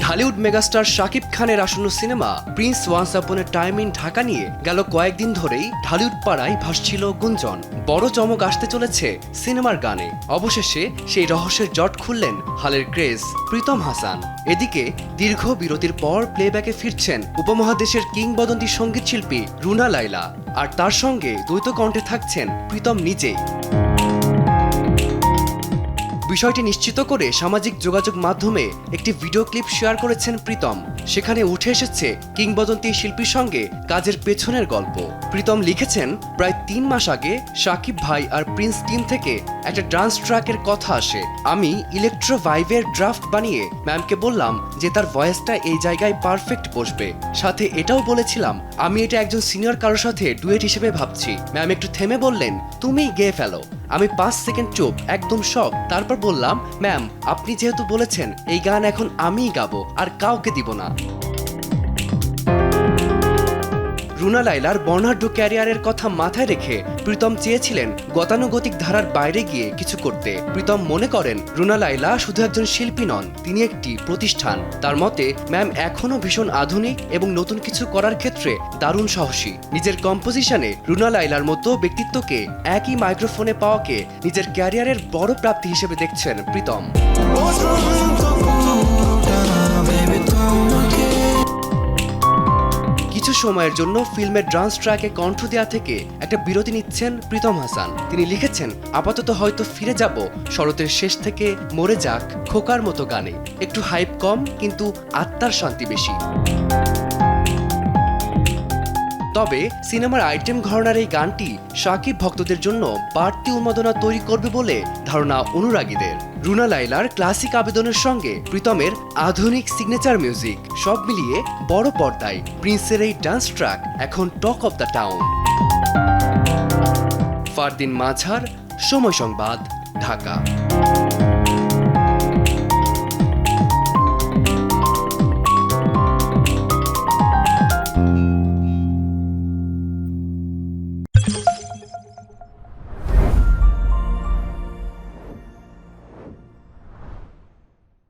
Dhallywood megastar Shakib খানের আসন্ন cinema Prince once upon A time in Dhaka নিয়ে গেল কয়েকদিন ধরেই ঢালিউড পাড়ায় ভাসছিল গুঞ্জন। বড় চমক আসতে চলেছে সিনেমার গানে। অবশেষে সেই রহস্যের জট খুললেন হালের ক্রেজ প্রীতম হাসান। এদিকে দীর্ঘ বিরতির পর প্লেব্যাকে ফিরছেন উপমহাদেশের কিংবদন্তি সঙ্গীত শিল্পী রুনা লায়লা, আর তার সঙ্গে দ্বৈত কণ্ঠে থাকছেন প্রীতম নিজেই। বিষয়টি নিশ্চিত করে সামাজিক যোগাযোগ মাধ্যমে একটি ভিডিও ক্লিপ শেয়ার করেছেন প্রীতম। সেখানে উঠে এসেছে কিংবদন্তি শিল্পীর সঙ্গে কাজের পেছনের গল্প। প্রীতম লিখেছেন, প্রায় ৩ মাস আগে শাকিব ভাই আর প্রিন্স টিম থেকে একটা ডান্স ট্র্যাকের কথা আসে। আমি ইলেকট্রো ভাইভের ড্রাফট বানিয়ে ম্যামকে বললাম যে তার ভয়েসটা এই জায়গায় পারফেক্ট বসবে। সাথে এটাও বলেছিলাম আমি এটা একজন সিনিয়র কারোর সাথে ডুয়েট হিসেবে ভাবছি। ম্যাম একটু থেমে বললেন, তুমিই গেয়ে ফেলো। আমি 5 সেকেন্ড চুপ, একদম শক। তারপর বললাম, ম্যাম আপনি যেহেতু বলেছেন এই গান এখন আমিই গাবো, আর কাউকে দিব না। রুনা লায়লার বর্ণাঢ্য ক্যারিয়ারের কথা মাথায় রেখে প্রীতম চেয়েছিলেন গতানুগতিক ধারার বাইরে গিয়ে কিছু করতে। প্রীতম মনে করেন রুনা লায়লা শুধু একজন শিল্পী নন, তিনি একটি প্রতিষ্ঠান। তার মতে ম্যাম এখনও ভীষণ আধুনিক এবং নতুন কিছু করার ক্ষেত্রে দারুণ সাহসী। নিজের কম্পোজিশনে রুনা লায়লার মতো ব্যক্তিত্বকে একই মাইক্রোফোনে পাওয়াকে নিজের ক্যারিয়ারের বড় প্রাপ্তি হিসেবে দেখছেন প্রীতম। কিছু সময়ের জন্য ফিল্মের ডান্স ট্র্যাকে কণ্ঠ দেওয়া থেকে একটা বিরতি নিচ্ছেন প্রীতম হাসান। তিনি লিখেছেন, আপাতত হয়তো ফিরে যাব শরতের শেষ থেকে মরে যাক খোকার মতো গানে। একটু হাইপ কম, কিন্তু আত্মার শান্তি বেশি। তবে সিনেমার আইটেম ঘরানার এই গানটি শাকিব ভক্তদের জন্য বাড়তি উন্মাদনা তৈরি করবে বলে ধারণা অনুরাগীদের। রুনা লায়লার ক্লাসিক আবেদনের সঙ্গে প্রীতমের আধুনিক সিগনেচার মিউজিক, সব মিলিয়ে বড় পর্দায় প্রিন্সের এই ডান্স ট্র্যাক এখন talk of the town. Fardin Mazhar, Somoy Songbad, Dhaka.